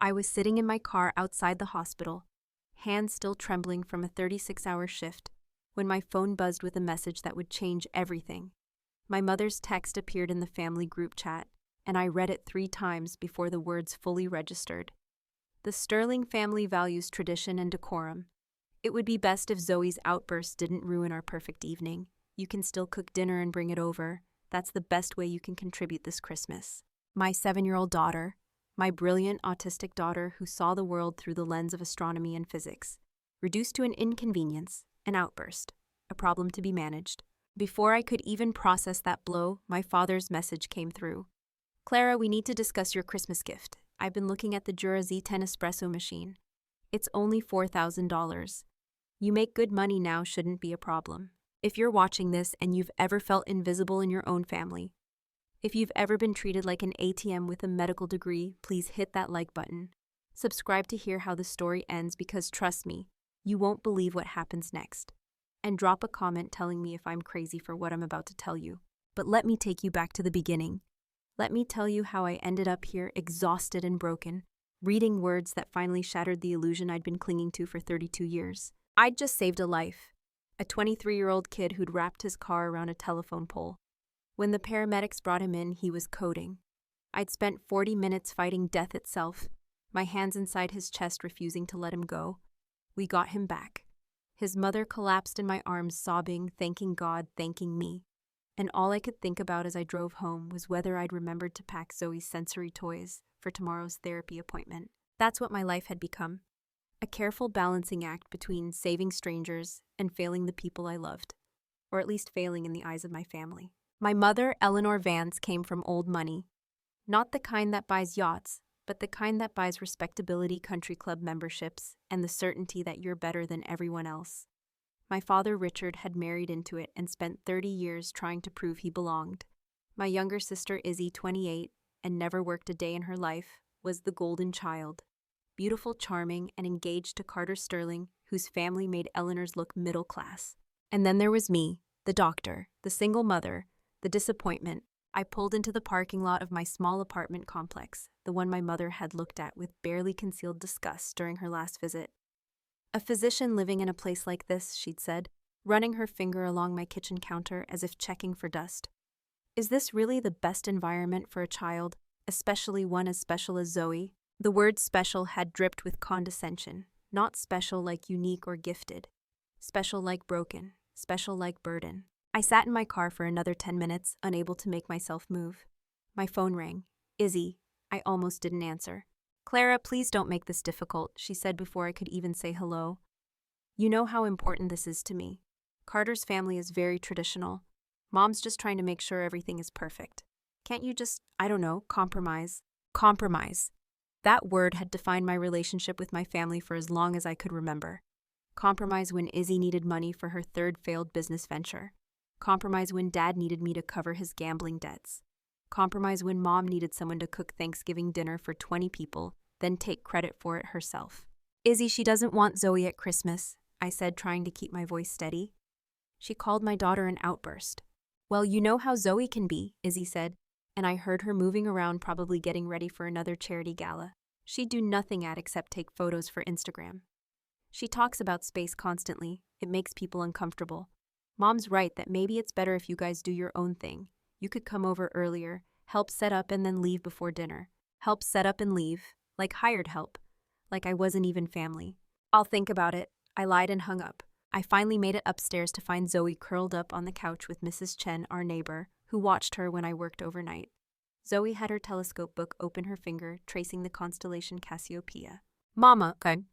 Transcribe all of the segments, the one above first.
I was sitting in my car outside the hospital, hands still trembling from a 36-hour shift, when my phone buzzed with a message that would change everything. My mother's text appeared in the family group chat, and I read it 3 times before the words fully registered. The Sterling family values tradition and decorum. It would be best if Zoe's outburst didn't ruin our perfect evening. You can still cook dinner and bring it over. That's the best way you can contribute this Christmas. My 7-year-old daughter, my brilliant autistic daughter who saw the world through the lens of astronomy and physics, reduced to an inconvenience, an outburst, a problem to be managed. Before I could even process that blow, my father's message came through. Clara, we need to discuss your Christmas gift. I've been looking at the Jura Z10 espresso machine. It's only $4,000. You make good money now, shouldn't be a problem. If you're watching this and you've ever felt invisible in your own family, if you've ever been treated like an ATM with a medical degree, please hit that like button. Subscribe to hear how the story ends because trust me, you won't believe what happens next. And drop a comment telling me if I'm crazy for what I'm about to tell you. But let me take you back to the beginning. Let me tell you how I ended up here exhausted and broken, reading words that finally shattered the illusion I'd been clinging to for 32 years. I'd just saved a life. A 23-year-old kid who'd wrapped his car around a telephone pole. When the paramedics brought him in, he was coding. I'd spent 40 minutes fighting death itself, my hands inside his chest refusing to let him go. We got him back. His mother collapsed in my arms, sobbing, thanking God, thanking me. And all I could think about as I drove home was whether I'd remembered to pack Zoe's sensory toys for tomorrow's therapy appointment. That's what my life had become. A careful balancing act between saving strangers and failing the people I loved, or at least failing in the eyes of my family. My mother, Eleanor Vance, came from old money. Not the kind that buys yachts, but the kind that buys respectability country club memberships and the certainty that you're better than everyone else. My father, Richard, had married into it and spent 30 years trying to prove he belonged. My younger sister, Izzy, 28, and never worked a day in her life, was the golden child. Beautiful, charming, and engaged to Carter Sterling, whose family made Eleanor's look middle class. And then there was me, the doctor, the single mother, the disappointment. I pulled into the parking lot of my small apartment complex, the one my mother had looked at with barely concealed disgust during her last visit. A physician living in a place like this, she'd said, running her finger along my kitchen counter as if checking for dust. Is this really the best environment for a child, especially one as special as Zoe? The word special had dripped with condescension, not special like unique or gifted. Special like broken, special like burden. I sat in my car for another 10 minutes, unable to make myself move. My phone rang. Izzy. I almost didn't answer. Clara, please don't make this difficult, she said before I could even say hello. You know how important this is to me. Carter's family is very traditional. Mom's just trying to make sure everything is perfect. Can't you just, I don't know, compromise? Compromise. That word had defined my relationship with my family for as long as I could remember. Compromise when Izzy needed money for her 3rd failed business venture. Compromise when Dad needed me to cover his gambling debts. Compromise when Mom needed someone to cook Thanksgiving dinner for 20 people, then take credit for it herself. Izzy, she doesn't want Zoe at Christmas, I said, trying to keep my voice steady. She called my daughter an outburst. Well, you know how Zoe can be, Izzy said, and I heard her moving around, probably getting ready for another charity gala. She'd do nothing at except take photos for Instagram. She talks about space constantly. It makes people uncomfortable. Mom's right that maybe it's better if you guys do your own thing. You could come over earlier, help set up and then leave before dinner. Help set up and leave, like hired help. Like I wasn't even family. I'll think about it. I lied and hung up. I finally made it upstairs to find Zoe curled up on the couch with Mrs. Chen, our neighbor, who watched her when I worked overnight. Zoe had her telescope book open, her finger tracing the constellation Cassiopeia. Mama, okay.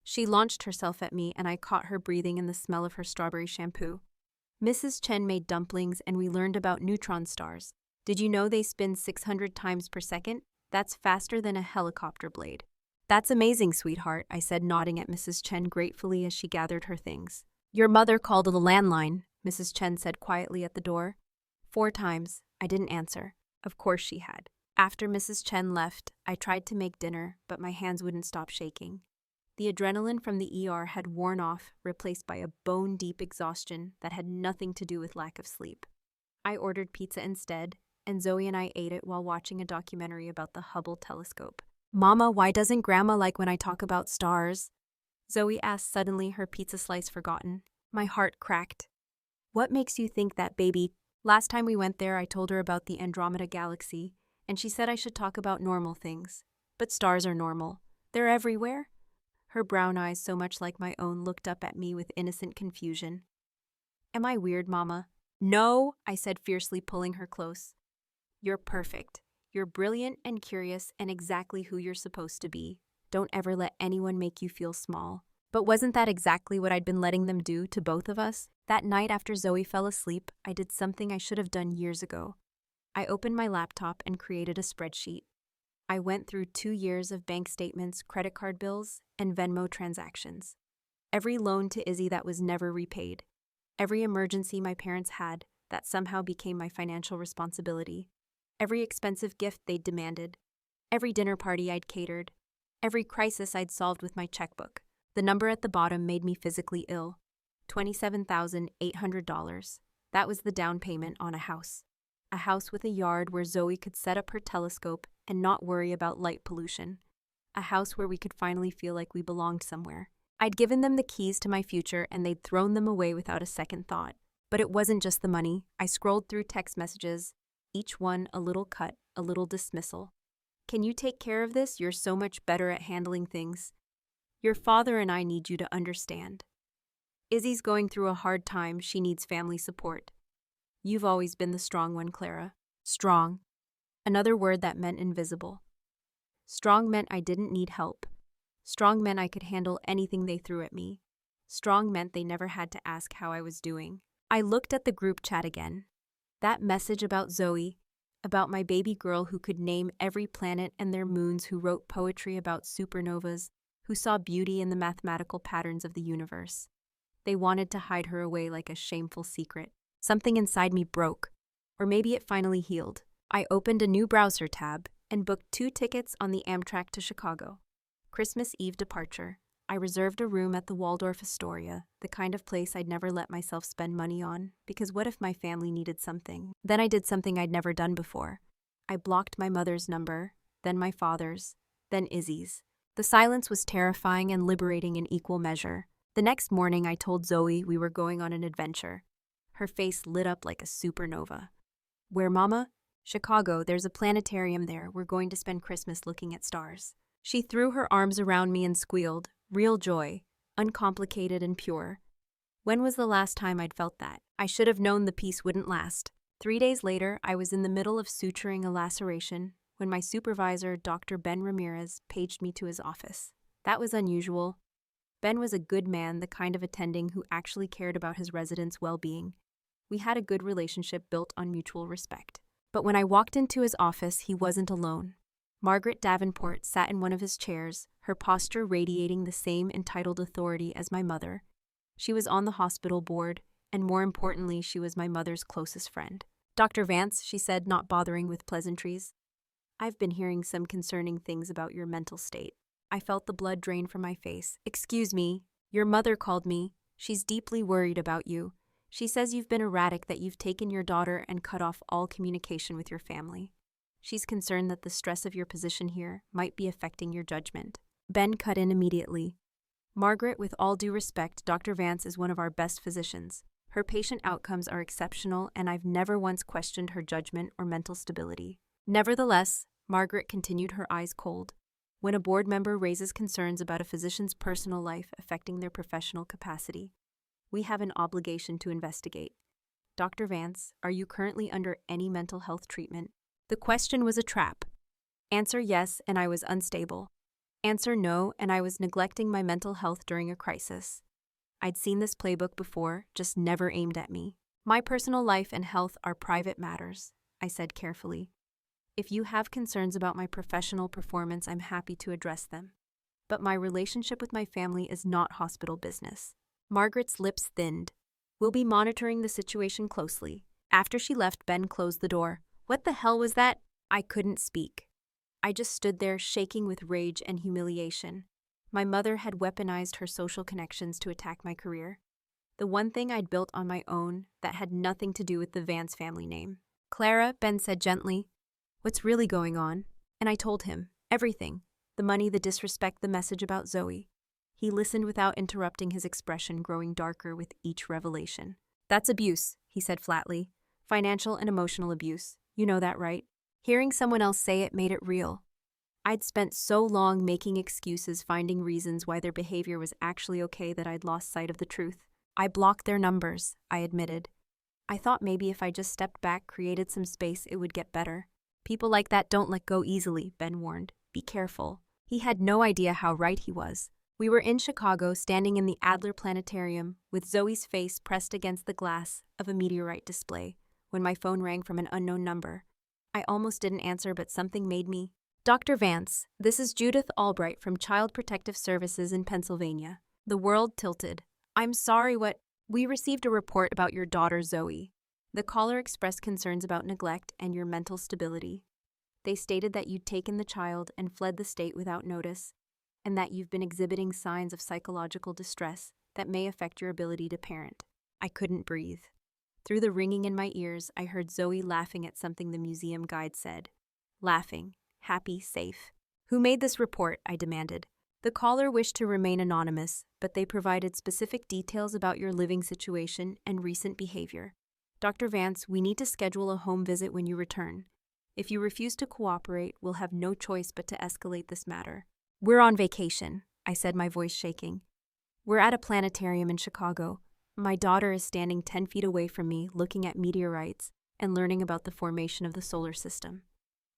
She launched herself at me and I caught her breathing in the smell of her strawberry shampoo. Mrs. Chen made dumplings and we learned about neutron stars. Did you know they spin 600 times per second? That's faster than a helicopter blade. That's amazing, sweetheart, I said, nodding at Mrs. Chen gratefully as she gathered her things. Your mother called the landline, Mrs. Chen said quietly at the door. 4 times. I didn't answer. Of course she had. After Mrs. Chen left, I tried to make dinner, but my hands wouldn't stop shaking. The adrenaline from the ER had worn off, replaced by a bone-deep exhaustion that had nothing to do with lack of sleep. I ordered pizza instead, and Zoe and I ate it while watching a documentary about the Hubble telescope. Mama, why doesn't Grandma like when I talk about stars? Zoe asked suddenly, her pizza slice forgotten. My heart cracked. What makes you think that, baby? Last time we went there, I told her about the Andromeda Galaxy, and she said I should talk about normal things. But stars are normal. They're everywhere. Her brown eyes, so much like my own, looked up at me with innocent confusion. Am I weird, Mama? No, I said fiercely, pulling her close. You're perfect. You're brilliant and curious and exactly who you're supposed to be. Don't ever let anyone make you feel small. But wasn't that exactly what I'd been letting them do to both of us? That night after Zoe fell asleep, I did something I should have done years ago. I opened my laptop and created a spreadsheet. I went through 2 years of bank statements, credit card bills, and Venmo transactions. Every loan to Izzy that was never repaid. Every emergency my parents had that somehow became my financial responsibility. Every expensive gift they'd demanded. Every dinner party I'd catered. Every crisis I'd solved with my checkbook. The number at the bottom made me physically ill. $27,800. That was the down payment on a house. A house with a yard where Zoe could set up her telescope and not worry about light pollution. A house where we could finally feel like we belonged somewhere. I'd given them the keys to my future and they'd thrown them away without a second thought. But it wasn't just the money. I scrolled through text messages, each one a little cut, a little dismissal. Can you take care of this? You're so much better at handling things. Your father and I need you to understand. Izzy's going through a hard time. She needs family support. You've always been the strong one, Clara. Strong. Another word that meant invisible. Strong meant I didn't need help. Strong meant I could handle anything they threw at me. Strong meant they never had to ask how I was doing. I looked at the group chat again. That message about Zoe, about my baby girl who could name every planet and their moons, who wrote poetry about supernovas, who saw beauty in the mathematical patterns of the universe. They wanted to hide her away like a shameful secret. Something inside me broke, or maybe it finally healed. I opened a new browser tab and booked 2 tickets on the Amtrak to Chicago. Christmas Eve departure. I reserved a room at the Waldorf Astoria, the kind of place I'd never let myself spend money on, because what if my family needed something? Then I did something I'd never done before. I blocked my mother's number, then my father's, then Izzy's. The silence was terrifying and liberating in equal measure. The next morning, I told Zoe we were going on an adventure. Her face lit up like a supernova. Where, Mama? Chicago. There's a planetarium there. We're going to spend Christmas looking at stars. She threw her arms around me and squealed. Real joy. Uncomplicated and pure. When was the last time I'd felt that? I should have known the peace wouldn't last. 3 days later, I was in the middle of suturing a laceration when my supervisor, Dr. Ben Ramirez, paged me to his office. That was unusual. Ben was a good man, the kind of attending who actually cared about his residents' well-being. We had a good relationship built on mutual respect. But when I walked into his office, he wasn't alone. Margaret Davenport sat in one of his chairs, her posture radiating the same entitled authority as my mother. She was on the hospital board, and more importantly, she was my mother's closest friend. Dr. Vance, she said, not bothering with pleasantries. I've been hearing some concerning things about your mental state. I felt the blood drain from my face. Excuse me, your mother called me. She's deeply worried about you. She says you've been erratic, that you've taken your daughter and cut off all communication with your family. She's concerned that the stress of your position here might be affecting your judgment. Ben cut in immediately. Margaret, with all due respect, Dr. Vance is one of our best physicians. Her patient outcomes are exceptional, and I've never once questioned her judgment or mental stability. Nevertheless, Margaret continued, her eyes cold. When a board member raises concerns about a physician's personal life affecting their professional capacity, we have an obligation to investigate. Dr. Vance, are you currently under any mental health treatment? The question was a trap. Answer yes, and I was unstable. Answer no, and I was neglecting my mental health during a crisis. I'd seen this playbook before, just never aimed at me. My personal life and health are private matters, I said carefully. If you have concerns about my professional performance, I'm happy to address them. But my relationship with my family is not hospital business. Margaret's lips thinned. We'll be monitoring the situation closely. After she left, Ben closed the door. What the hell was that? I couldn't speak. I just stood there, shaking with rage and humiliation. My mother had weaponized her social connections to attack my career. The one thing I'd built on my own that had nothing to do with the Vance family name. Clara, Ben said gently, what's really going on? And I told him everything. The money, the disrespect, the message about Zoe. He listened without interrupting, his expression growing darker with each revelation. That's abuse, he said flatly. Financial and emotional abuse. You know that, right? Hearing someone else say it made it real. I'd spent so long making excuses, finding reasons why their behavior was actually okay, that I'd lost sight of the truth. I blocked their numbers, I admitted. I thought maybe if I just stepped back, created some space, it would get better. People like that don't let go easily, Ben warned. Be careful. He had no idea how right he was. We were in Chicago, standing in the Adler Planetarium, with Zoe's face pressed against the glass of a meteorite display, when my phone rang from an unknown number. I almost didn't answer, but something made me. Dr. Vance, this is Judith Albright from Child Protective Services in Pennsylvania. The world tilted. I'm sorry, what? We received a report about your daughter Zoe. The caller expressed concerns about neglect and your mental stability. They stated that you'd taken the child and fled the state without notice, and that you've been exhibiting signs of psychological distress that may affect your ability to parent. I couldn't breathe. Through the ringing in my ears, I heard Zoe laughing at something the museum guide said. Laughing, happy, safe. Who made this report? I demanded. The caller wished to remain anonymous, but they provided specific details about your living situation and recent behavior. Dr. Vance, we need to schedule a home visit when you return. If you refuse to cooperate, we'll have no choice but to escalate this matter. We're on vacation, I said, my voice shaking. We're at a planetarium in Chicago. My daughter is standing 10 feet away from me, looking at meteorites and learning about the formation of the solar system.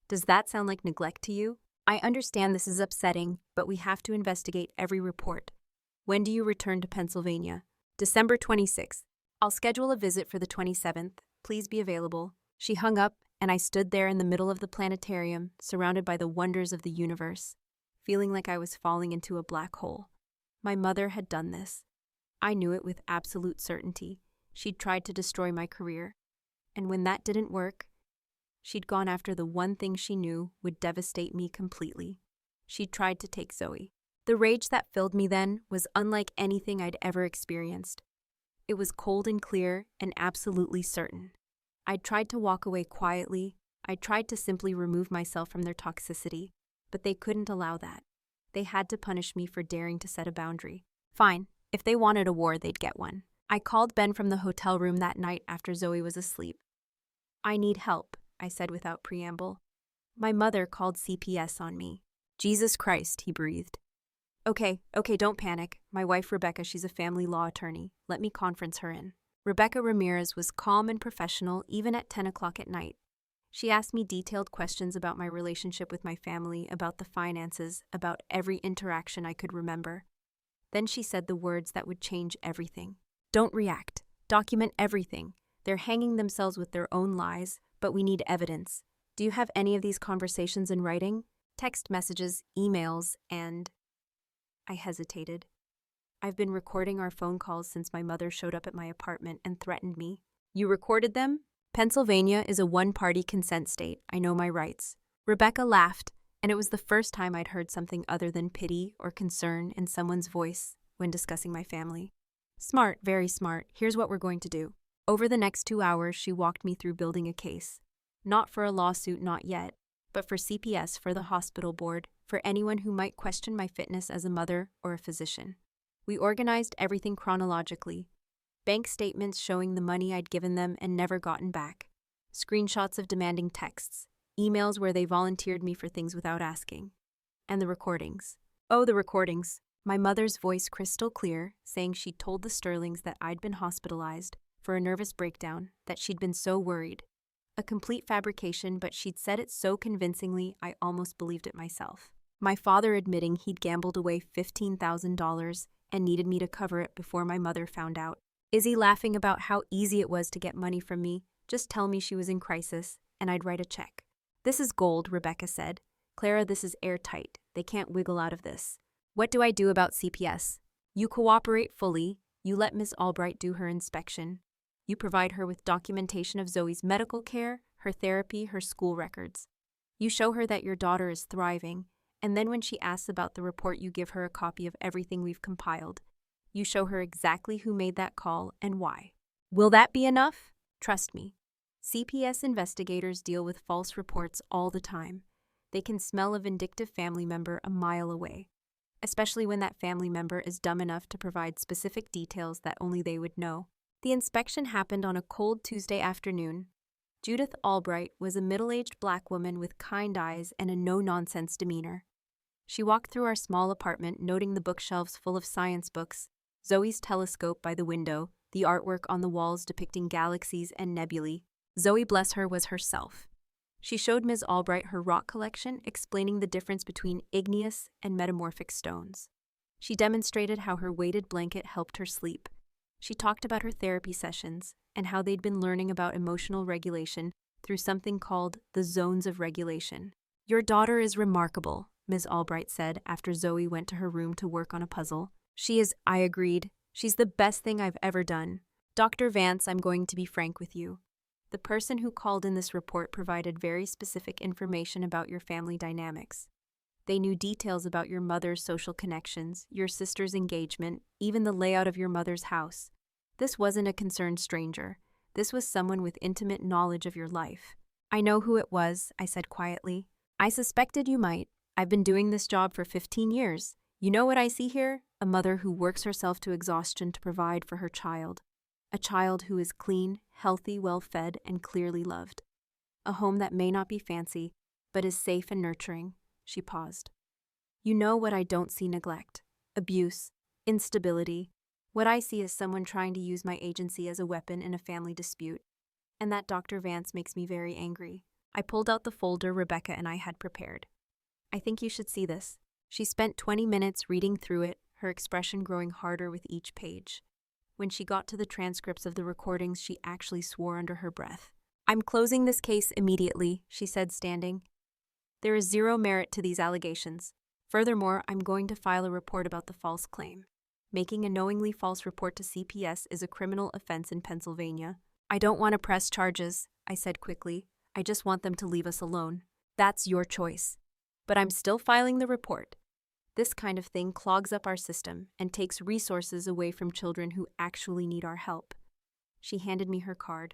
Does that sound like neglect to you? I understand this is upsetting, but we have to investigate every report. When do you return to Pennsylvania? December 26th. I'll schedule a visit for the 27th. Please be available. She hung up, and I stood there in the middle of the planetarium, surrounded by the wonders of the universe, feeling like I was falling into a black hole. My mother had done this. I knew it with absolute certainty. She'd tried to destroy my career. And when that didn't work, she'd gone after the one thing she knew would devastate me completely. She'd tried to take Zoe. The rage that filled me then was unlike anything I'd ever experienced. It was cold and clear and absolutely certain. I'd tried to walk away quietly. I'd tried to simply remove myself from their toxicity, but they couldn't allow that. They had to punish me for daring to set a boundary. Fine, if they wanted a war, they'd get one. I called Ben from the hotel room that night after Zoe was asleep. I need help, I said without preamble. My mother called CPS on me. Jesus Christ, he breathed. Okay, don't panic. My wife Rebecca, she's a family law attorney. Let me conference her in. Rebecca Ramirez was calm and professional even at 10 o'clock at night. She asked me detailed questions about my relationship with my family, about the finances, about every interaction I could remember. Then she said the words that would change everything. Don't react. Document everything. They're hanging themselves with their own lies, but we need evidence. Do you have any of these conversations in writing? Text messages, emails, and... I hesitated. I've been recording our phone calls since my mother showed up at my apartment and threatened me. You recorded them? Pennsylvania is a one-party consent state. I know my rights. Rebecca laughed, and it was the first time I'd heard something other than pity or concern in someone's voice when discussing my family. Smart, very smart. Here's what we're going to do. Over the next 2 hours, she walked me through building a case. Not for a lawsuit, not yet, but for CPS, for the hospital board, for anyone who might question my fitness as a mother or a physician. We organized everything chronologically. Bank statements showing the money I'd given them and never gotten back. Screenshots of demanding texts. Emails where they volunteered me for things without asking. And the recordings. Oh, the recordings. My mother's voice crystal clear, saying she'd told the Sterlings that I'd been hospitalized for a nervous breakdown, that she'd been so worried. A complete fabrication, but she'd said it so convincingly I almost believed it myself. My father admitting he'd gambled away $15,000 and needed me to cover it before my mother found out. Izzy laughing about how easy it was to get money from me, just tell me she was in crisis, and I'd write a check. This is gold, Rebecca said. Clara, this is airtight. They can't wiggle out of this. What do I do about CPS? You cooperate fully. You let Ms. Albright do her inspection. You provide her with documentation of Zoe's medical care, her therapy, her school records. You show her that your daughter is thriving, and then when she asks about the report, you give her a copy of everything we've compiled. You show her exactly who made that call and why. Will that be enough? Trust me. CPS investigators deal with false reports all the time. They can smell a vindictive family member a mile away, especially when that family member is dumb enough to provide specific details that only they would know. The inspection happened on a cold Tuesday afternoon. Judith Albright was a middle-aged black woman with kind eyes and a no-nonsense demeanor. She walked through our small apartment, noting the bookshelves full of science books, Zoe's telescope by the window, the artwork on the walls depicting galaxies and nebulae. Zoe, bless her, was herself. She showed Ms. Albright her rock collection, explaining the difference between igneous and metamorphic stones. She demonstrated how her weighted blanket helped her sleep. She talked about her therapy sessions and how they'd been learning about emotional regulation through something called the zones of regulation. "Your daughter is remarkable," Ms. Albright said after Zoe went to her room to work on a puzzle. "She is," I agreed. "She's the best thing I've ever done." Dr. Vance, I'm going to be frank with you. The person who called in this report provided very specific information about your family dynamics. They knew details about your mother's social connections, your sister's engagement, even the layout of your mother's house. This wasn't a concerned stranger. This was someone with intimate knowledge of your life. "I know who it was," I said quietly. "I suspected you might. I've been doing this job for 15 years. You know what I see here? A mother who works herself to exhaustion to provide for her child. A child who is clean, healthy, well-fed, and clearly loved. A home that may not be fancy, but is safe and nurturing." She paused. "You know what I don't see: neglect, abuse, instability. What I see is someone trying to use my agency as a weapon in a family dispute. And that, Dr. Vance, makes me very angry." I pulled out the folder Rebecca and I had prepared. "I think you should see this." She spent 20 minutes reading through it, her expression growing harder with each page. When she got to the transcripts of the recordings, she actually swore under her breath. "I'm closing this case immediately," she said, standing. "There is zero merit to these allegations. Furthermore, I'm going to file a report about the false claim. Making a knowingly false report to CPS is a criminal offense in Pennsylvania." "I don't want to press charges," I said quickly. "I just want them to leave us alone." "That's your choice. But I'm still filing the report. This kind of thing clogs up our system and takes resources away from children who actually need our help." She handed me her card.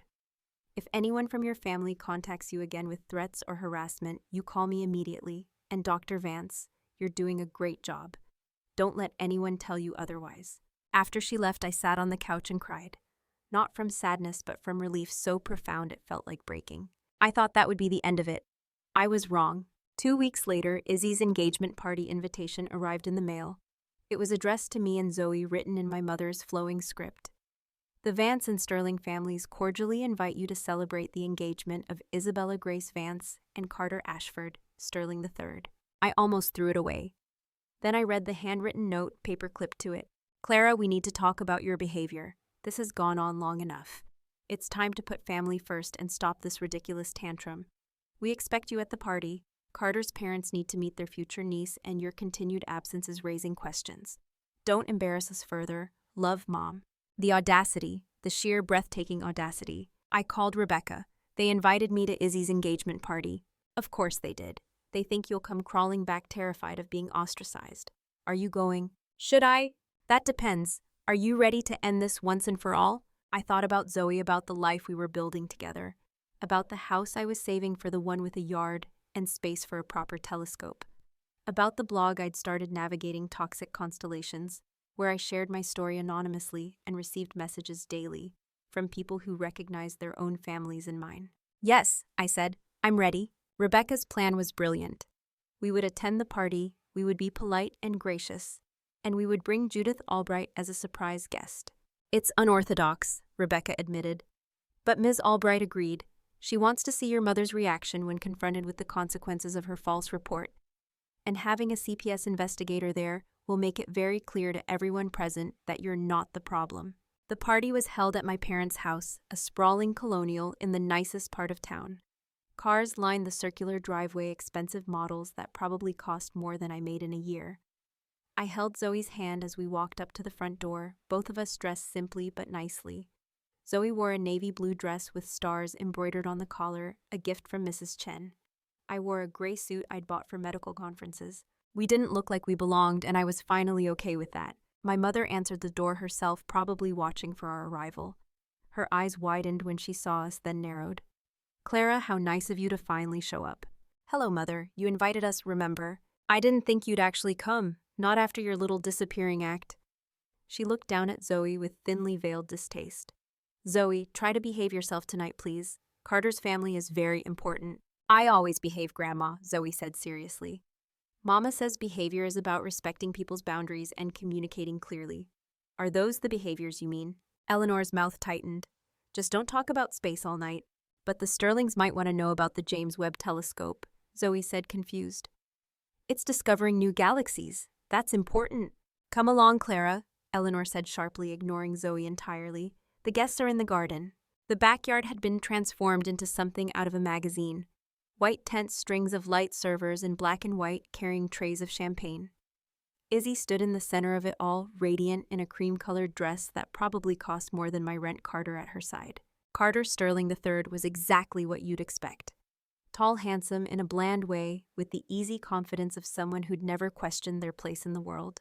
"If anyone from your family contacts you again with threats or harassment, you call me immediately. And Dr. Vance, you're doing a great job. Don't let anyone tell you otherwise." After she left, I sat on the couch and cried. Not from sadness, but from relief so profound it felt like breaking. I thought that would be the end of it. I was wrong. 2 weeks later, Izzy's engagement party invitation arrived in the mail. It was addressed to me and Zoe, written in my mother's flowing script. "The Vance and Sterling families cordially invite you to celebrate the engagement of Isabella Grace Vance and Carter Ashford, Sterling III. I almost threw it away. Then I read the handwritten note paper-clipped to it. "Clara, we need to talk about your behavior. This has gone on long enough. It's time to put family first and stop this ridiculous tantrum. We expect you at the party. Carter's parents need to meet their future niece, and your continued absence is raising questions. Don't embarrass us further. Love, Mom." The audacity, the sheer breathtaking audacity. I called Rebecca. "They invited me to Izzy's engagement party." "Of course they did. They think you'll come crawling back terrified of being ostracized. Are you going?" "Should I?" "That depends. Are you ready to end this once and for all?" I thought about Zoe, about the life we were building together, about the house I was saving for the one with a yard and space for a proper telescope, about the blog I'd started, Navigating Toxic Constellations, where I shared my story anonymously and received messages daily from people who recognized their own families in mine. "Yes," I said, "I'm ready." Rebecca's plan was brilliant. We would attend the party, we would be polite and gracious, and we would bring Judith Albright as a surprise guest. "It's unorthodox," Rebecca admitted. But Ms. Albright agreed. "She wants to see your mother's reaction when confronted with the consequences of her false report. And having a CPS investigator there will make it very clear to everyone present that you're not the problem." The party was held at my parents' house, a sprawling colonial in the nicest part of town. Cars lined the circular driveway, expensive models that probably cost more than I made in a year. I held Zoe's hand as we walked up to the front door, both of us dressed simply but nicely. Zoe wore a navy blue dress with stars embroidered on the collar, a gift from Mrs. Chen. I wore a gray suit I'd bought for medical conferences. We didn't look like we belonged, and I was finally okay with that. My mother answered the door herself, probably watching for our arrival. Her eyes widened when she saw us, then narrowed. "Clara, how nice of you to finally show up. Hello, Mother. You invited us, remember? I didn't think you'd actually come, not after your little disappearing act. She looked down at Zoe with thinly veiled distaste. Zoe, try to behave yourself tonight, please. Carter's family is very important. I always behave, Grandma, Zoe said seriously. Mama says behavior is about respecting people's boundaries and communicating clearly. Are those the behaviors you mean? Eleanor's mouth tightened. Just don't talk about space all night. But the Sterlings might want to know about the James Webb Telescope, Zoe said, confused. It's discovering new galaxies. That's important. Come along, Clara, Eleanor said sharply, ignoring Zoe entirely. The guests are in the garden. The backyard had been transformed into something out of a magazine. White tents, strings of light servers in black and white carrying trays of champagne. Izzy stood in the center of it all, radiant in a cream-colored dress that probably cost more than my rent. Carter at her side. Carter Sterling III was exactly what you'd expect. Tall, handsome, in a bland way, with the easy confidence of someone who'd never questioned their place in the world.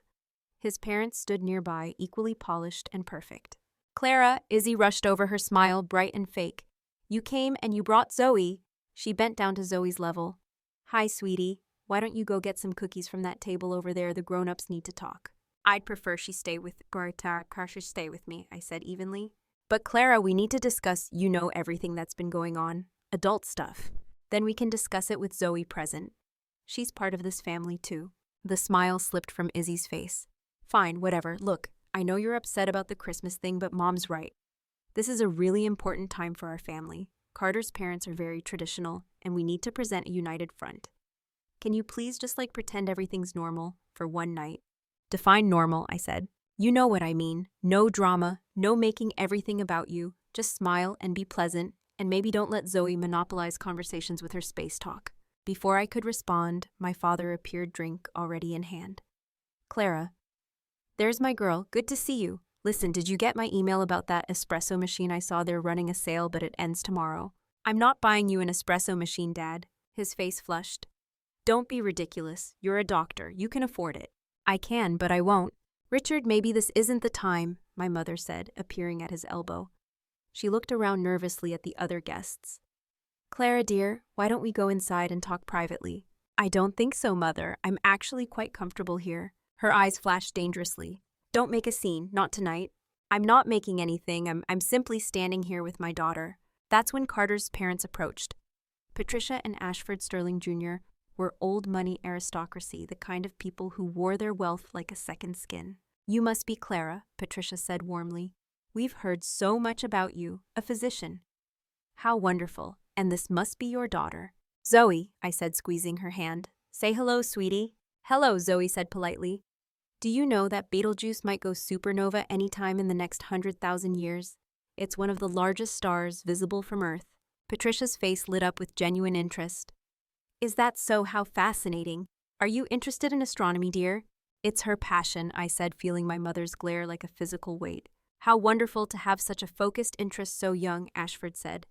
His parents stood nearby, equally polished and perfect. Clara, Izzy rushed over, her smile bright and fake. You came and you brought Zoe. She bent down to Zoe's level. Hi, sweetie. Why don't you go get some cookies from that table over there? The grown-ups need to talk. I'd prefer she stay with me, I said evenly. But Clara, we need to discuss, everything that's been going on. Adult stuff. Then we can discuss it with Zoe present. She's part of this family too. The smile slipped from Izzy's face. Fine, whatever. Look, I know you're upset about the Christmas thing, but Mom's right. This is a really important time for our family. Carter's parents are very traditional, and we need to present a united front. Can you please just pretend everything's normal for one night? Define normal, I said. You know what I mean. No drama, no making everything about you. Just smile and be pleasant, and maybe don't let Zoe monopolize conversations with her space talk. Before I could respond, my father appeared, drink already in hand. Clara. There's my girl. Good to see you. Listen, did you get my email about that espresso machine? I saw they're running a sale, but it ends tomorrow. I'm not buying you an espresso machine, Dad. His face flushed. Don't be ridiculous. You're a doctor. You can afford it. I can, but I won't. Richard, maybe this isn't the time, my mother said, appearing at his elbow. She looked around nervously at the other guests. Clara, dear, why don't we go inside and talk privately? I don't think so, Mother. I'm actually quite comfortable here. Her eyes flashed dangerously. Don't make a scene, not tonight. I'm not making anything. I'm simply standing here with my daughter. That's when Carter's parents approached. Patricia and Ashford Sterling Jr. were old money aristocracy, the kind of people who wore their wealth like a second skin. You must be Clara, Patricia said warmly. We've heard so much about you, a physician. How wonderful, and this must be your daughter. Zoe, I said, squeezing her hand. Say hello, sweetie. Hello, Zoe said politely. Do you know that Betelgeuse might go supernova any time in the next 100,000 years? It's one of the largest stars visible from Earth. Patricia's face lit up with genuine interest. Is that so? How fascinating. Are you interested in astronomy, dear? It's her passion, I said, feeling my mother's glare like a physical weight. How wonderful to have such a focused interest so young, Ashford said.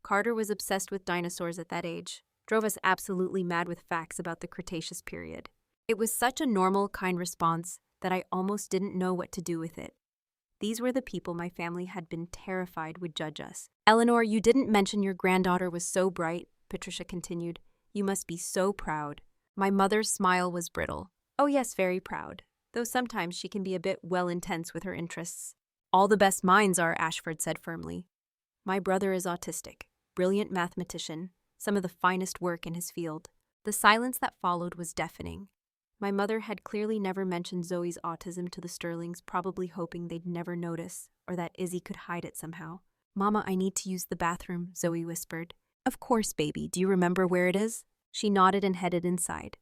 Carter was obsessed with dinosaurs at that age. Drove us absolutely mad with facts about the Cretaceous period. It was such a normal, kind response that I almost didn't know what to do with it. These were the people my family had been terrified would judge us. Eleanor, you didn't mention your granddaughter was so bright, Patricia continued. You must be so proud. My mother's smile was brittle. Oh yes, very proud, though sometimes she can be a bit intense with her interests. All the best minds are, Ashford said firmly. My brother is autistic, brilliant mathematician, some of the finest work in his field. The silence that followed was deafening. My mother had clearly never mentioned Zoe's autism to the Sterlings, probably hoping they'd never notice, or that Izzy could hide it somehow. Mama, I need to use the bathroom, Zoe whispered. Of course, baby. Do you remember where it is? She nodded and headed inside.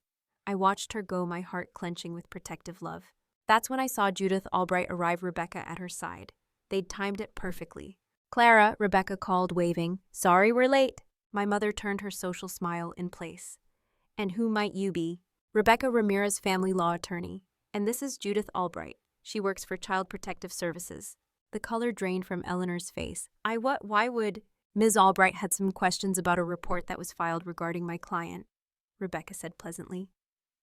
I watched her go, my heart clenching with protective love. That's when I saw Judith Albright arrive, Rebecca at her side. They'd timed it perfectly. Clara, Rebecca called, waving. Sorry we're late. My mother turned her social smile in place. And who might you be? Rebecca Ramirez, family law attorney. And this is Judith Albright. She works for Child Protective Services. The color drained from Eleanor's face. Why would... Ms. Albright had some questions about a report that was filed regarding my client, Rebecca said pleasantly.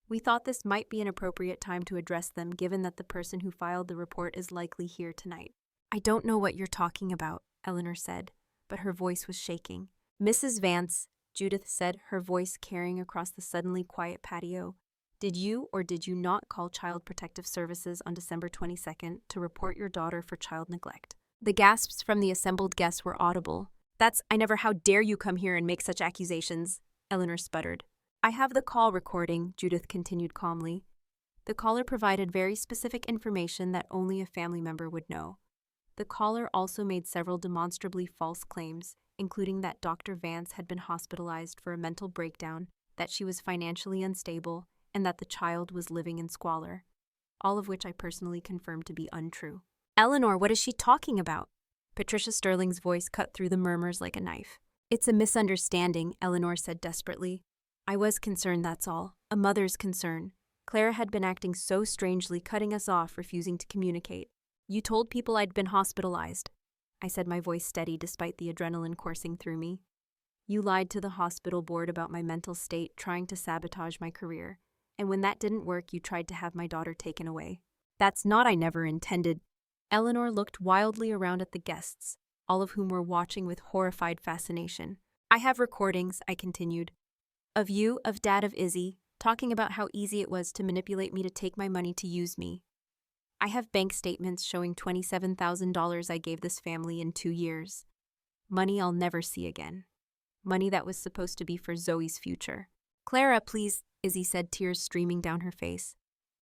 We thought this might be an appropriate time to address them, given that the person who filed the report is likely here tonight. I don't know what you're talking about, Eleanor said, but her voice was shaking. Mrs. Vance, Judith said, her voice carrying across the suddenly quiet patio. Did you or did you not call Child Protective Services on December 22nd to report your daughter for child neglect? The gasps from the assembled guests were audible. I never, how dare you come here and make such accusations, Eleanor sputtered. I have the call recording, Judith continued calmly. The caller provided very specific information that only a family member would know. The caller also made several demonstrably false claims, including that Dr. Vance had been hospitalized for a mental breakdown, that she was financially unstable, and that the child was living in squalor, all of which I personally confirmed to be untrue. Eleanor, what is she talking about? Patricia Sterling's voice cut through the murmurs like a knife. It's a misunderstanding, Eleanor said desperately. I was concerned, that's all. A mother's concern. Clara had been acting so strangely, cutting us off, refusing to communicate. You told people I'd been hospitalized. I said, my voice steady despite the adrenaline coursing through me. You lied to the hospital board about my mental state, trying to sabotage my career. And when that didn't work, you tried to have my daughter taken away. That's not, I never intended. Eleanor looked wildly around at the guests, all of whom were watching with horrified fascination. I have recordings, I continued, of you, of Dad, of Izzy, talking about how easy it was to manipulate me to take my money to use me. I have bank statements showing $27,000 I gave this family in 2 years. Money I'll never see again. Money that was supposed to be for Zoe's future. Clara, please, Izzy said, tears streaming down her face.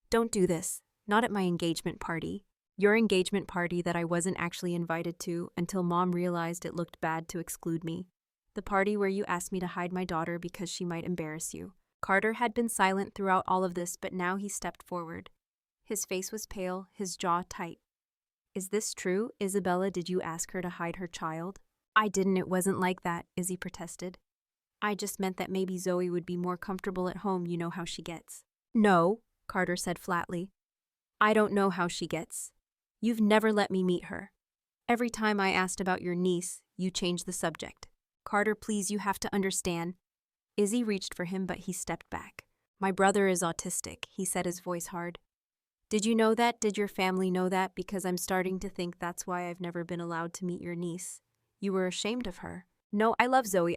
Don't do this. Not at my engagement party. Your engagement party that I wasn't actually invited to until Mom realized it looked bad to exclude me. The party where you asked me to hide my daughter because she might embarrass you. Carter had been silent throughout all of this, but now he stepped forward. His face was pale, his jaw tight. Is this true, Isabella? Did you ask her to hide her child? I didn't, it wasn't like that, Izzy protested. I just meant that maybe Zoe would be more comfortable at home, you know how she gets. No, Carter said flatly. I don't know how she gets. You've never let me meet her. Every time I asked about your niece, you changed the subject. Carter, please, you have to understand. Izzy reached for him, but he stepped back. My brother is autistic, he said, his voice hard. Did you know that? Did your family know that? Because I'm starting to think that's why I've never been allowed to meet your niece. You were ashamed of her. No, I love Zoe,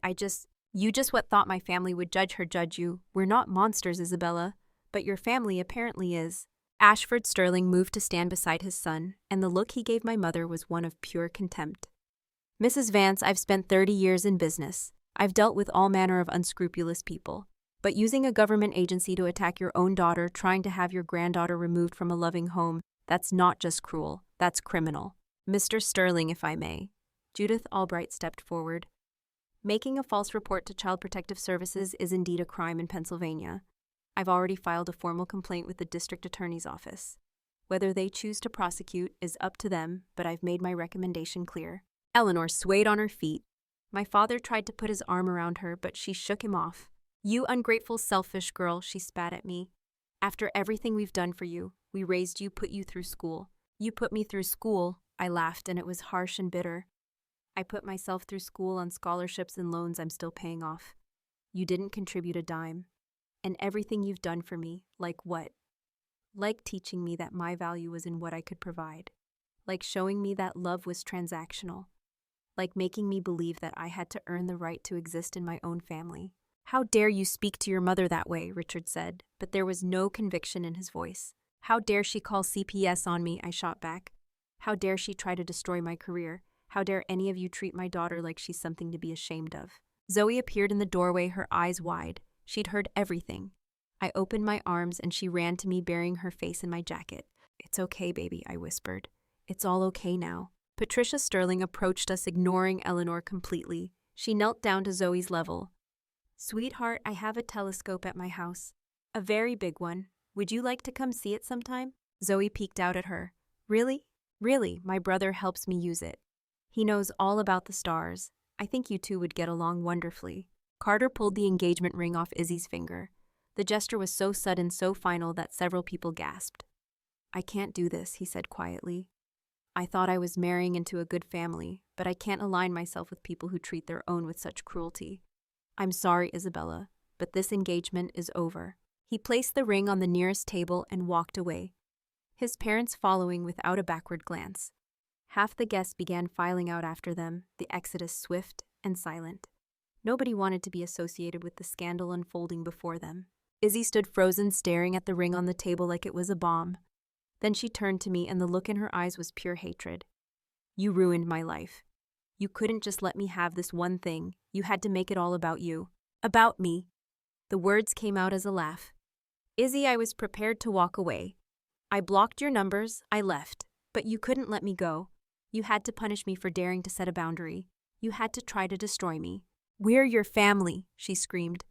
You just what thought my family would judge you. We're not monsters, Isabella. But your family apparently is. Ashford Sterling moved to stand beside his son, and the look he gave my mother was one of pure contempt. Mrs. Vance, I've spent 30 years in business. I've dealt with all manner of unscrupulous people. But using a government agency to attack your own daughter, trying to have your granddaughter removed from a loving home, that's not just cruel, that's criminal. Mr. Sterling, if I may. Judith Albright stepped forward. Making a false report to Child Protective Services is indeed a crime in Pennsylvania. I've already filed a formal complaint with the district attorney's office. Whether they choose to prosecute is up to them, but I've made my recommendation clear. Eleanor swayed on her feet. My father tried to put his arm around her, but she shook him off. You ungrateful, selfish girl, she spat at me. After everything we've done for you, we raised you, put you through school. You put me through school, I laughed, and it was harsh and bitter. I put myself through school on scholarships and loans I'm still paying off. You didn't contribute a dime. And everything you've done for me, like what? Like teaching me that my value was in what I could provide. Like showing me that love was transactional. Like making me believe that I had to earn the right to exist in my own family. How dare you speak to your mother that way, Richard said, but there was no conviction in his voice. How dare she call CPS on me, I shot back. How dare she try to destroy my career? How dare any of you treat my daughter like she's something to be ashamed of? Zoe appeared in the doorway, her eyes wide. She'd heard everything. I opened my arms and she ran to me, burying her face in my jacket. It's okay, baby, I whispered. It's all okay now. Patricia Sterling approached us, ignoring Eleanor completely. She knelt down to Zoe's level. Sweetheart, I have a telescope at my house. A very big one. Would you like to come see it sometime? Zoe peeked out at her. Really? Really, my brother helps me use it. He knows all about the stars. I think you two would get along wonderfully. Carter pulled the engagement ring off Izzy's finger. The gesture was so sudden, so final that several people gasped. I can't do this, he said quietly. I thought I was marrying into a good family, but I can't align myself with people who treat their own with such cruelty. I'm sorry, Isabella, but this engagement is over. He placed the ring on the nearest table and walked away, his parents following without a backward glance. Half the guests began filing out after them, the exodus swift and silent. Nobody wanted to be associated with the scandal unfolding before them. Izzy stood frozen, staring at the ring on the table like it was a bomb. Then she turned to me, and the look in her eyes was pure hatred. "You ruined my life. You couldn't just let me have this one thing. You had to make it all about you. About me." The words came out as a laugh. "Izzy, I was prepared to walk away. I blocked your numbers, I left. But you couldn't let me go. You had to punish me for daring to set a boundary. You had to try to destroy me. We're your family," she screamed.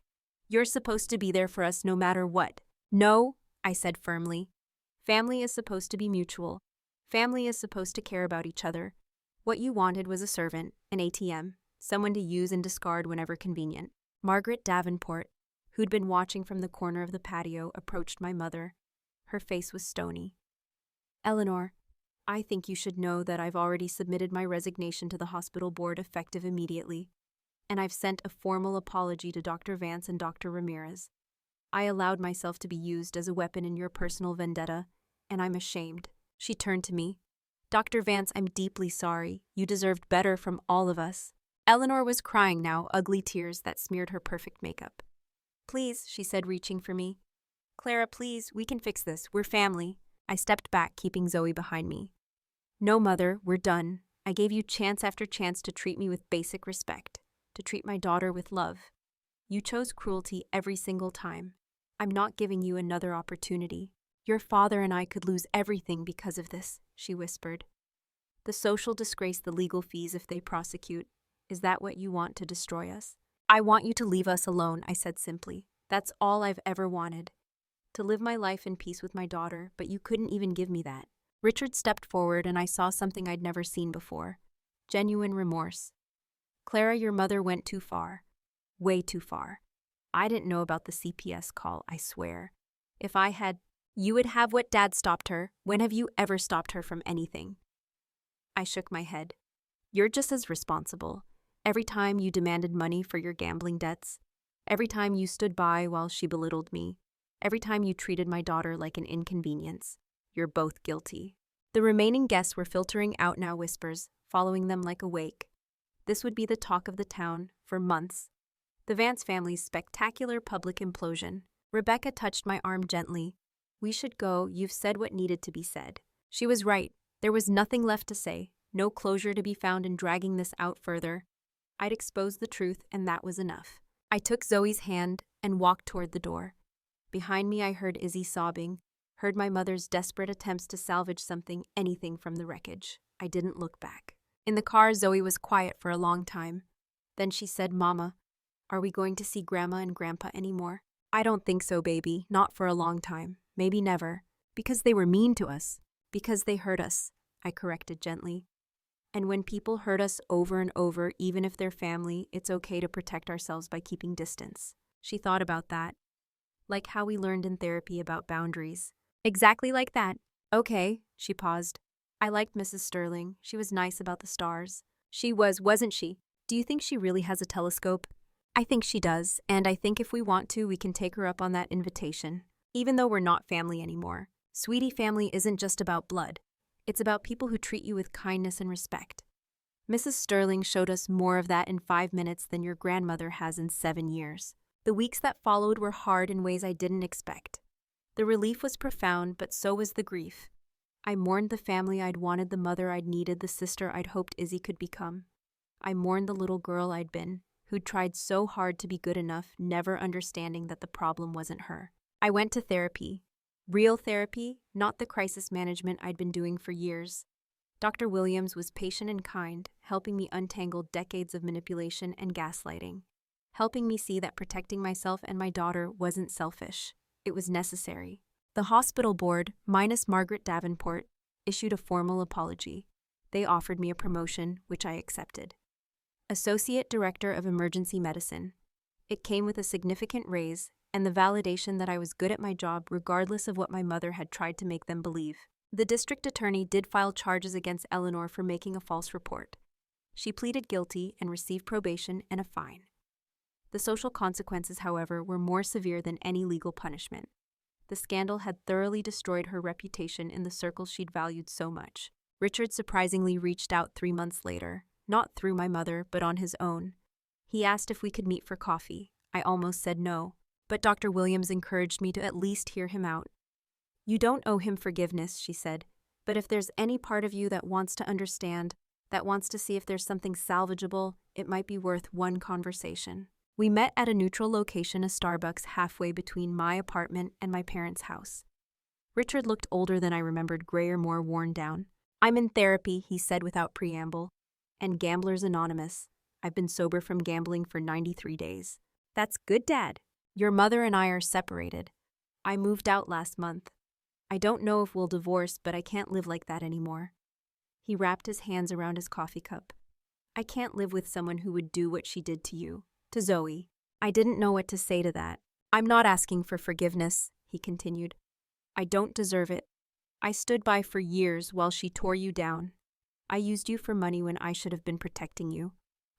"You're supposed to be there for us no matter what." "No," I said firmly. "Family is supposed to be mutual. Family is supposed to care about each other. What you wanted was a servant, an ATM, someone to use and discard whenever convenient." Margaret Davenport, who'd been watching from the corner of the patio, approached my mother. Her face was stony. "Eleanor, I think you should know that I've already submitted my resignation to the hospital board effective immediately, and I've sent a formal apology to Dr. Vance and Dr. Ramirez. I allowed myself to be used as a weapon in your personal vendetta, and I'm ashamed." She turned to me. "Dr. Vance, I'm deeply sorry. You deserved better from all of us." Eleanor was crying now, ugly tears that smeared her perfect makeup. "Please," she said, reaching for me. "Clara, please, we can fix this. We're family." I stepped back, keeping Zoe behind me. "No, Mother, we're done. I gave you chance after chance to treat me with basic respect, to treat my daughter with love. You chose cruelty every single time. I'm not giving you another opportunity. Your father and I could lose everything because of this," she whispered. "The social disgrace, the legal fees if they prosecute. Is that what you want, to destroy us?" "I want you to leave us alone," I said simply. "That's all I've ever wanted. To live my life in peace with my daughter, but you couldn't even give me that." Richard stepped forward, and I saw something I'd never seen before. Genuine remorse. "Clara, your mother went too far. Way too far. I didn't know about the CPS call, I swear. If I had, you would have what Dad stopped her. When have you ever stopped her from anything?" I shook my head. "You're just as responsible. Every time you demanded money for your gambling debts. Every time you stood by while she belittled me. Every time you treated my daughter like an inconvenience. You're both guilty." The remaining guests were filtering out now, whispers, following them like a wake. This would be the talk of the town for months. The Vance family's spectacular public implosion. Rebecca touched my arm gently. "We should go. You've said what needed to be said." She was right. There was nothing left to say, no closure to be found in dragging this out further. I'd exposed the truth, and that was enough. I took Zoe's hand and walked toward the door. Behind me, I heard Izzy sobbing, heard my mother's desperate attempts to salvage something, anything from the wreckage. I didn't look back. In the car, Zoe was quiet for a long time. Then she said, "Mama, are we going to see Grandma and Grandpa anymore?" "I don't think so, baby. Not for a long time. Maybe never. Because they were mean to us. Because they hurt us," I corrected gently. "And when people hurt us over and over, even if they're family, it's okay to protect ourselves by keeping distance." She thought about that. "Like how we learned in therapy about boundaries." "Exactly like that." "Okay," she paused. "I liked Mrs. Sterling. She was nice about the stars." "She was, wasn't she? Do you think she really has a telescope?" "I think she does, and I think if we want to, we can take her up on that invitation. Even though we're not family anymore. Sweetie, family isn't just about blood. It's about people who treat you with kindness and respect. Mrs. Sterling showed us more of that in 5 minutes than your grandmother has in 7 years. The weeks that followed were hard in ways I didn't expect. The relief was profound, but so was the grief. I mourned the family I'd wanted, the mother I'd needed, the sister I'd hoped Izzy could become. I mourned the little girl I'd been, who'd tried so hard to be good enough, never understanding that the problem wasn't her. I went to therapy. Real therapy, not the crisis management I'd been doing for years. Dr. Williams was patient and kind, helping me untangle decades of manipulation and gaslighting, helping me see that protecting myself and my daughter wasn't selfish. It was necessary. The hospital board, minus Margaret Davenport, issued a formal apology. They offered me a promotion, which I accepted. Associate Director of Emergency Medicine. It came with a significant raise and the validation that I was good at my job regardless of what my mother had tried to make them believe. The district attorney did file charges against Eleanor for making a false report. She pleaded guilty and received probation and a fine. The social consequences, however, were more severe than any legal punishment. The scandal had thoroughly destroyed her reputation in the circles she'd valued so much. Richard surprisingly reached out 3 months later, not through my mother, but on his own. He asked if we could meet for coffee. I almost said no, but Dr. Williams encouraged me to at least hear him out. You don't owe him forgiveness, she said, but if there's any part of you that wants to understand, that wants to see if there's something salvageable, it might be worth one conversation. We met at a neutral location, a Starbucks halfway between my apartment and my parents' house. Richard looked older than I remembered, grayer, more worn down. I'm in therapy, he said without preamble, and Gamblers Anonymous. I've been sober from gambling for 93 days. That's good, Dad. Your mother and I are separated. I moved out last month. I don't know if we'll divorce, but I can't live like that anymore. He wrapped his hands around his coffee cup. I can't live with someone who would do what she did to you, to Zoe. I didn't know what to say to that. I'm not asking for forgiveness, he continued. I don't deserve it. I stood by for years while she tore you down. I used you for money when I should have been protecting you.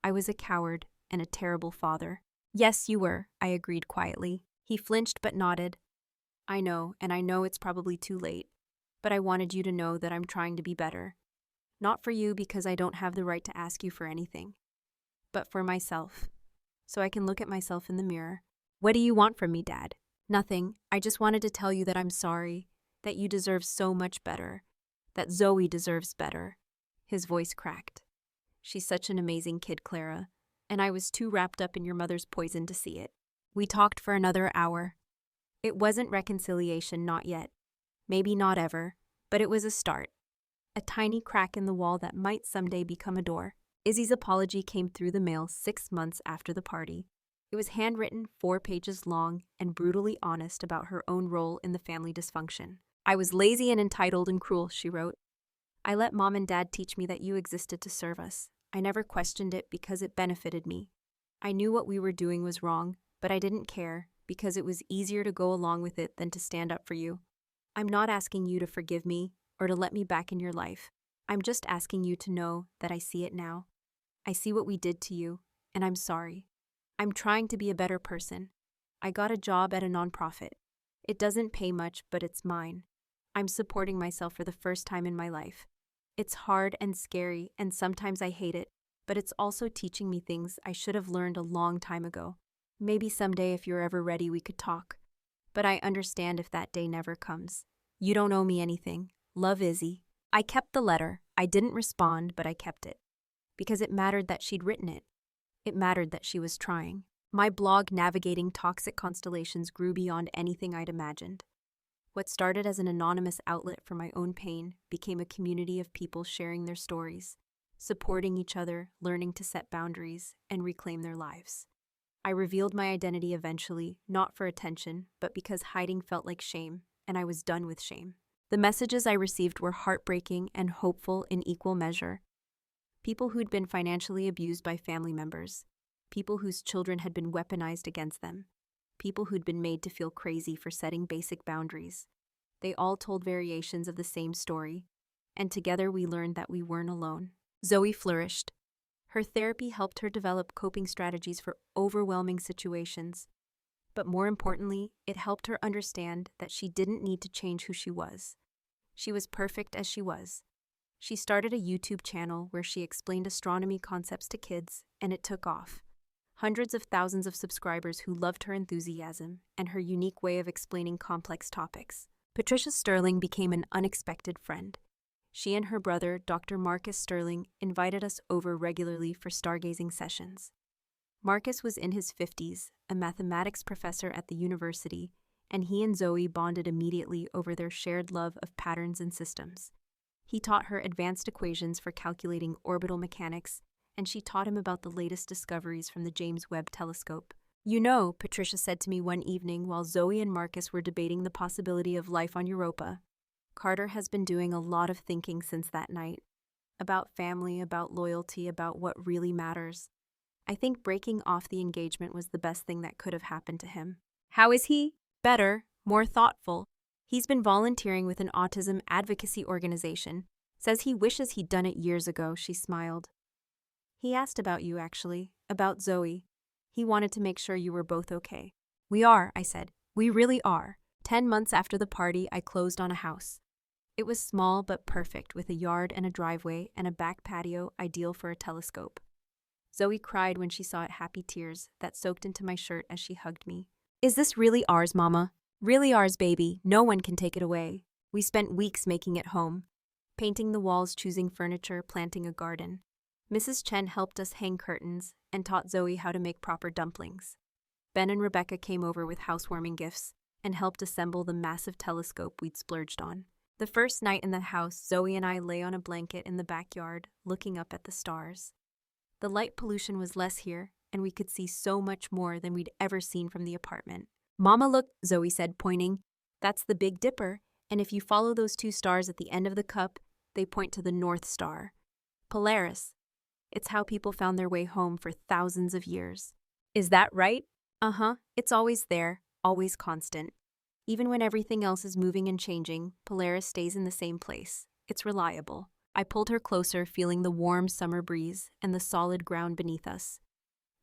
I was a coward and a terrible father. Yes, you were, I agreed quietly. He flinched but nodded. I know, and I know it's probably too late, but I wanted you to know that I'm trying to be better. Not for you because I don't have the right to ask you for anything, but for myself, so I can look at myself in the mirror. What do you want from me, Dad? Nothing. I just wanted to tell you that I'm sorry, that you deserve so much better, that Zoe deserves better. His voice cracked. She's such an amazing kid, Clara, and I was too wrapped up in your mother's poison to see it. We talked for another hour. It wasn't reconciliation, not yet. Maybe not ever, but it was a start. A tiny crack in the wall that might someday become a door. Izzy's apology came through the mail 6 months after the party. It was handwritten, 4 pages long, and brutally honest about her own role in the family dysfunction. I was lazy and entitled and cruel, she wrote. I let Mom and Dad teach me that you existed to serve us. I never questioned it because it benefited me. I knew what we were doing was wrong, but I didn't care because it was easier to go along with it than to stand up for you. I'm not asking you to forgive me or to let me back in your life. I'm just asking you to know that I see it now. I see what we did to you, and I'm sorry. I'm trying to be a better person. I got a job at a nonprofit. It doesn't pay much, but it's mine. I'm supporting myself for the first time in my life. It's hard and scary, and sometimes I hate it, but it's also teaching me things I should have learned a long time ago. Maybe someday, if you're ever ready, we could talk. But I understand if that day never comes. You don't owe me anything. Love, Izzy. I kept the letter. I didn't respond, but I kept it. Because it mattered that she'd written it. It mattered that she was trying. My blog, Navigating Toxic Constellations, grew beyond anything I'd imagined. What started as an anonymous outlet for my own pain became a community of people sharing their stories, supporting each other, learning to set boundaries, and reclaim their lives. I revealed my identity eventually, not for attention, but because hiding felt like shame, and I was done with shame. The messages I received were heartbreaking and hopeful in equal measure. People who'd been financially abused by family members, people whose children had been weaponized against them, people who'd been made to feel crazy for setting basic boundaries. They all told variations of the same story, and together we learned that we weren't alone. Zoe flourished. Her therapy helped her develop coping strategies for overwhelming situations. But more importantly, it helped her understand that she didn't need to change who she was. She was perfect as she was. She started a YouTube channel where she explained astronomy concepts to kids, and it took off. Hundreds of thousands of subscribers who loved her enthusiasm and her unique way of explaining complex topics. Patricia Sterling became an unexpected friend. She and her brother, Dr. Marcus Sterling, invited us over regularly for stargazing sessions. Marcus was in his 50s, a mathematics professor at the university, and he and Zoe bonded immediately over their shared love of patterns and systems. He taught her advanced equations for calculating orbital mechanics, and she taught him about the latest discoveries from the James Webb Telescope. You know, Patricia said to me one evening while Zoe and Marcus were debating the possibility of life on Europa, Carter has been doing a lot of thinking since that night. About family, about loyalty, about what really matters. I think breaking off the engagement was the best thing that could have happened to him. How is he? Better, more thoughtful. He's been volunteering with an autism advocacy organization. Says he wishes he'd done it years ago, she smiled. He asked about you, actually, about Zoe. He wanted to make sure you were both okay. We are, I said. We really are. 10 months after the party, I closed on a house. It was small but perfect, with a yard and a driveway and a back patio ideal for a telescope. Zoe cried when she saw it, happy tears that soaked into my shirt as she hugged me. Is this really ours, Mama? Really ours, baby. No one can take it away. We spent weeks making it home. Painting the walls, choosing furniture, planting a garden. Mrs. Chen helped us hang curtains and taught Zoe how to make proper dumplings. Ben and Rebecca came over with housewarming gifts and helped assemble the massive telescope we'd splurged on. The first night in the house, Zoe and I lay on a blanket in the backyard, looking up at the stars. The light pollution was less here, and we could see so much more than we'd ever seen from the apartment. Mama, look, Zoe said, pointing. That's the Big Dipper, and if you follow those two stars at the end of the cup, they point to the North Star. Polaris. It's how people found their way home for thousands of years. Is that right? Uh-huh. It's always there, always constant. Even when everything else is moving and changing, Polaris stays in the same place. It's reliable. I pulled her closer, feeling the warm summer breeze and the solid ground beneath us.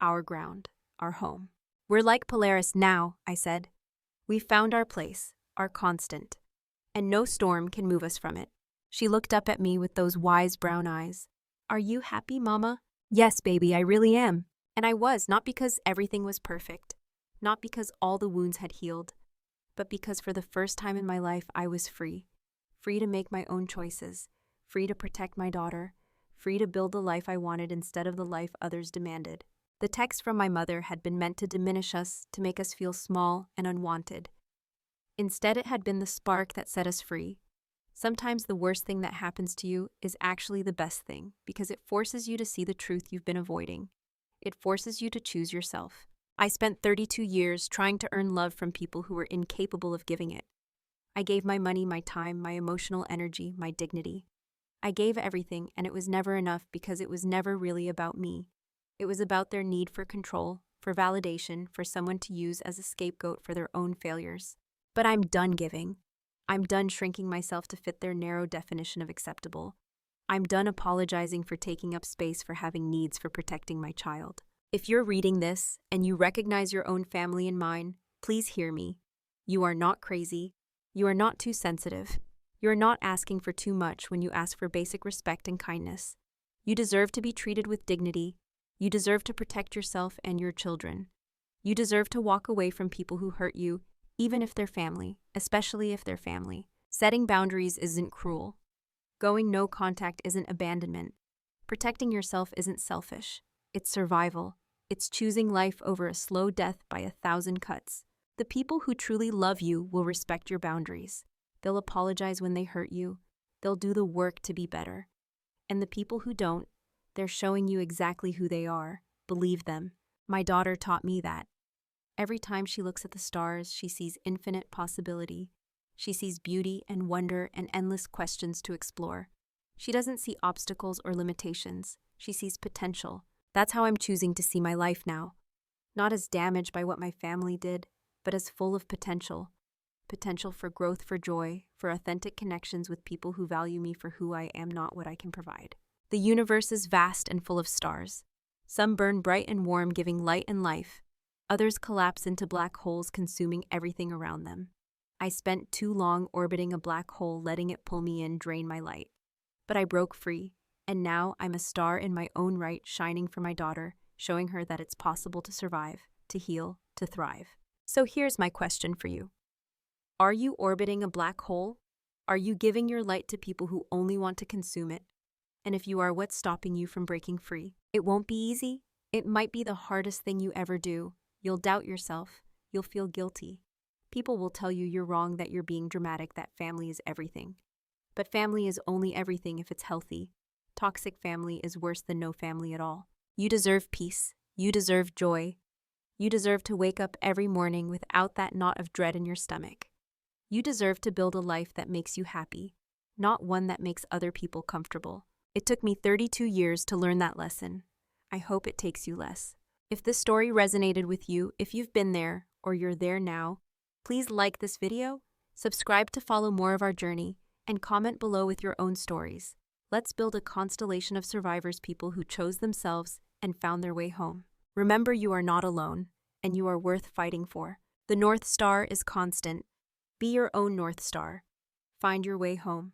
Our ground, our home. We're like Polaris now, I said. We've found our place, our constant, and no storm can move us from it. She looked up at me with those wise brown eyes. Are you happy, Mama? Yes, baby, I really am. And I was, not because everything was perfect, not because all the wounds had healed, but because for the first time in my life I was free. Free to make my own choices, free to protect my daughter, free to build the life I wanted instead of the life others demanded. The text from my mother had been meant to diminish us, to make us feel small and unwanted. Instead, it had been the spark that set us free. Sometimes the worst thing that happens to you is actually the best thing, because it forces you to see the truth you've been avoiding. It forces you to choose yourself. I spent 32 years trying to earn love from people who were incapable of giving it. I gave my money, my time, my emotional energy, my dignity. I gave everything, and it was never enough because it was never really about me. It was about their need for control, for validation, for someone to use as a scapegoat for their own failures. But I'm done giving. I'm done shrinking myself to fit their narrow definition of acceptable. I'm done apologizing for taking up space, for having needs, for protecting my child. If you're reading this and you recognize your own family and mine, please hear me. You are not crazy. You are not too sensitive. You are not asking for too much when you ask for basic respect and kindness. You deserve to be treated with dignity. You deserve to protect yourself and your children. You deserve to walk away from people who hurt you, even if they're family, especially if they're family. Setting boundaries isn't cruel. Going no contact isn't abandonment. Protecting yourself isn't selfish. It's survival. It's choosing life over a slow death by 1,000 cuts. The people who truly love you will respect your boundaries. They'll apologize when they hurt you. They'll do the work to be better. And the people who don't, they're showing you exactly who they are. Believe them. My daughter taught me that. Every time she looks at the stars, she sees infinite possibility. She sees beauty and wonder and endless questions to explore. She doesn't see obstacles or limitations. She sees potential. That's how I'm choosing to see my life now. Not as damaged by what my family did, but as full of potential. Potential for growth, for joy, for authentic connections with people who value me for who I am, not what I can provide. The universe is vast and full of stars. Some burn bright and warm, giving light and life. Others collapse into black holes, consuming everything around them. I spent too long orbiting a black hole, letting it pull me in, drain my light. But I broke free, and now I'm a star in my own right, shining for my daughter, showing her that it's possible to survive, to heal, to thrive. So here's my question for you. Are you orbiting a black hole? Are you giving your light to people who only want to consume it? And if you are, what's stopping you from breaking free? It won't be easy. It might be the hardest thing you ever do. You'll doubt yourself. You'll feel guilty. People will tell you you're wrong, that you're being dramatic, that family is everything. But family is only everything if it's healthy. Toxic family is worse than no family at all. You deserve peace. You deserve joy. You deserve to wake up every morning without that knot of dread in your stomach. You deserve to build a life that makes you happy, not one that makes other people comfortable. It took me 32 years to learn that lesson. I hope it takes you less. If this story resonated with you, if you've been there or you're there now, please like this video, subscribe to follow more of our journey, and comment below with your own stories. Let's build a constellation of survivors, people who chose themselves and found their way home. Remember, you are not alone, and you are worth fighting for. The North Star is constant. Be your own North Star. Find your way home.